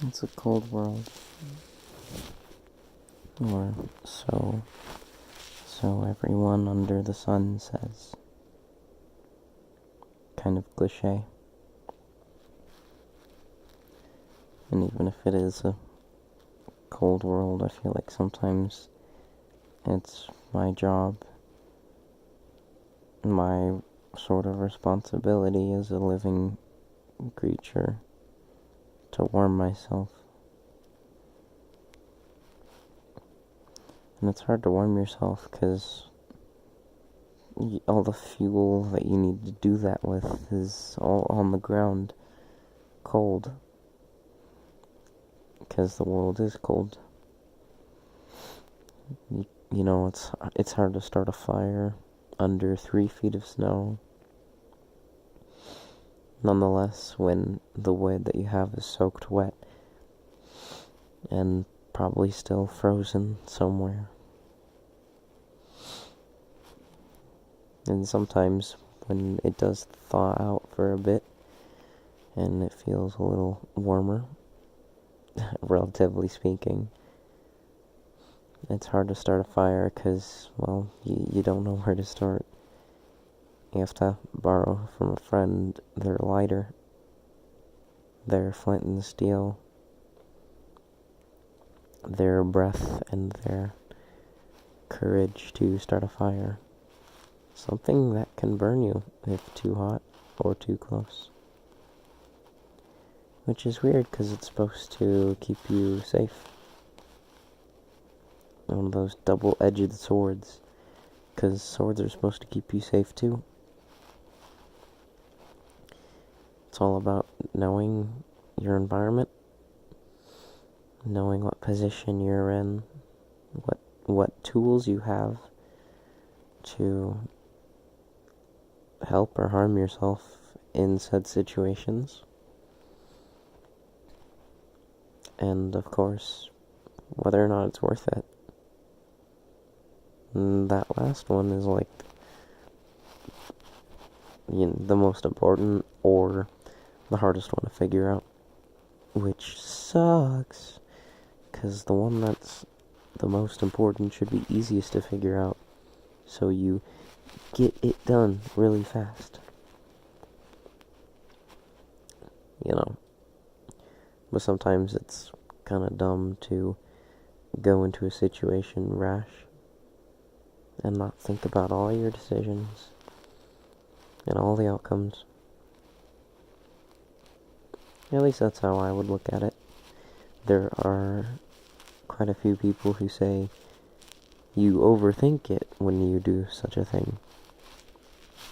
It's a cold world. Or so everyone under the sun says. Kind of cliche. And even if it is a cold world, I feel like sometimes it's my job, my sort of responsibility as a living creature to warm myself. And it's hard to warm yourself because all the fuel that you need to do that with is all on the ground, cold. Because the world is cold. You know, it's hard to start a fire under 3 feet of snow. Nonetheless, when the wood that you have is soaked wet and probably still frozen somewhere. And sometimes when it does thaw out for a bit and it feels a little warmer, relatively speaking, it's hard to start a fire because, well, you don't know where to start. You have to borrow from a friend their lighter, their flint and steel, their breath, and their courage to start a fire. Something that can burn you if too hot or too close. Which is weird because it's supposed to keep you safe. One of those double-edged swords. Because swords are supposed to keep you safe too. It's all about knowing your environment, knowing what position you're in, what tools you have to help or harm yourself in said situations. And of course, whether or not it's worth it. And that last one is like the most important or the hardest one to figure out, which sucks, because the one that's the most important should be easiest to figure out, so you get it done really fast. You know, but sometimes it's kind of dumb to go into a situation rash and not think about all your decisions and all the outcomes. At least that's how I would look at it. There are quite a few people who say you overthink it when you do such a thing.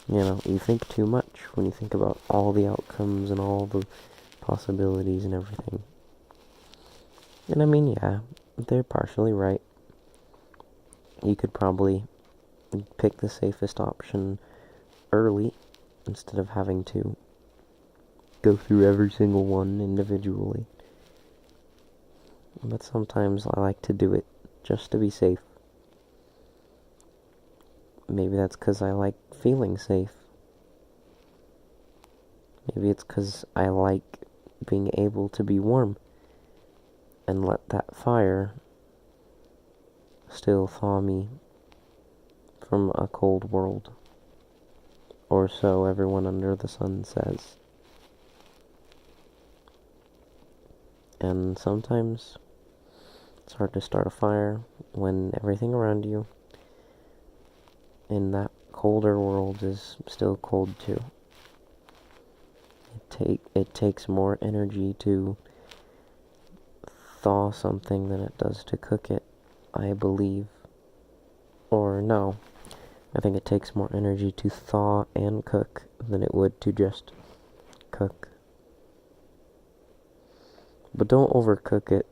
You know, you think too much when you think about all the outcomes and all the possibilities and everything. And I mean, yeah, they're partially right. You could probably pick the safest option early instead of having to go through every single one individually. But sometimes I like to do it just to be safe. Maybe that's because I like feeling safe. Maybe it's because I like being able to be warm and let that fire still thaw me from a cold world. Or so everyone under the sun says. And sometimes it's hard to start a fire when everything around you in that colder world is still cold too. It takes more energy to thaw something than it does to cook it, I believe. Or no, I think it takes more energy to thaw and cook than it would to just cook. But don't overcook it,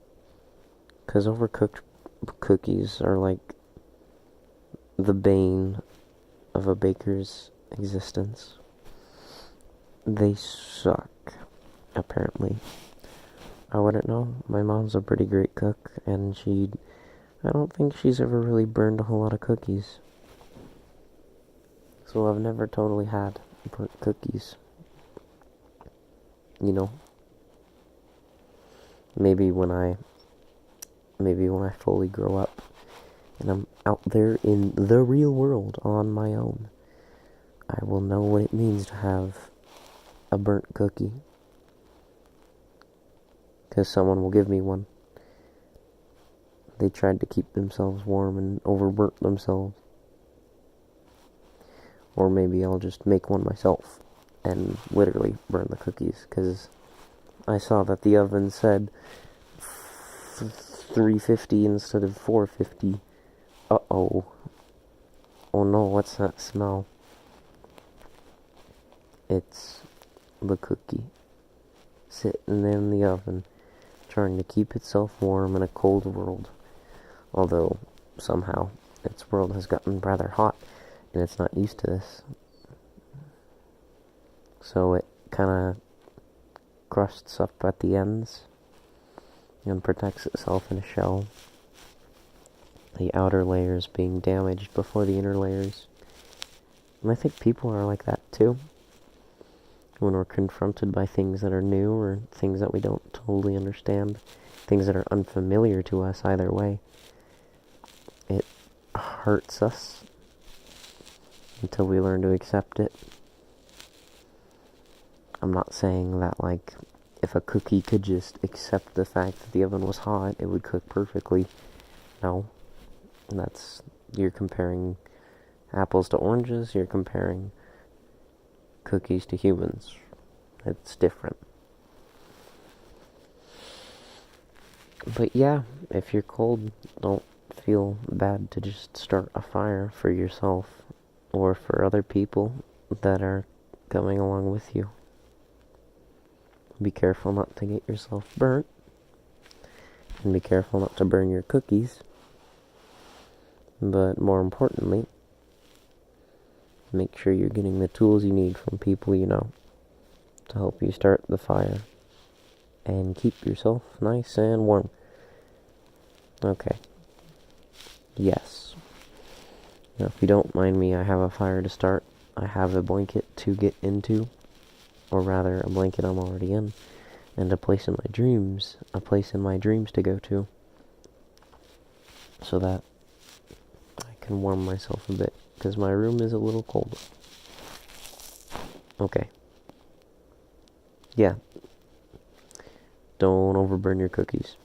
because overcooked cookies are like the bane of a baker's existence. They suck, apparently. I wouldn't know. My mom's a pretty great cook, and I don't think she's ever really burned a whole lot of cookies. So I've never totally had burnt cookies. You know? maybe when I fully grow up and I'm out there in the real world on my own, I will know what it means to have a burnt cookie. Because someone will give me one. They tried to keep themselves warm and overburnt themselves. Or maybe I'll just make one myself and literally burn the cookies, because I saw that the oven said 350 instead of 450. Uh-oh. Oh no, what's that smell? It's the cookie sitting in the oven, trying to keep itself warm in a cold world. Although, somehow, its world has gotten rather hot, and it's not used to this. So it kind of crusts up at the ends and protects itself in a shell. The outer layers being damaged before the inner layers. And I think people are like that too. When we're confronted by things that are new or things that we don't totally understand, things that are unfamiliar to us either way, it hurts us until we learn to accept it. I'm not saying that, like, if a cookie could just accept the fact that the oven was hot, it would cook perfectly. No. You're comparing apples to oranges, you're comparing cookies to humans. It's different. But yeah, if you're cold, don't feel bad to just start a fire for yourself or for other people that are coming along with you. Be careful not to get yourself burnt, and be careful not to burn your cookies. But more importantly, make sure you're getting the tools you need from people you know to help you start the fire and keep yourself nice and warm. Okay. Yes. Now, if you don't mind me, I have a fire to start. I have a blanket to get into, or rather, a blanket I'm already in, and a place in my dreams to go to, so that I can warm myself a bit, because my room is a little cold. Okay. Yeah. Don't overburn your cookies.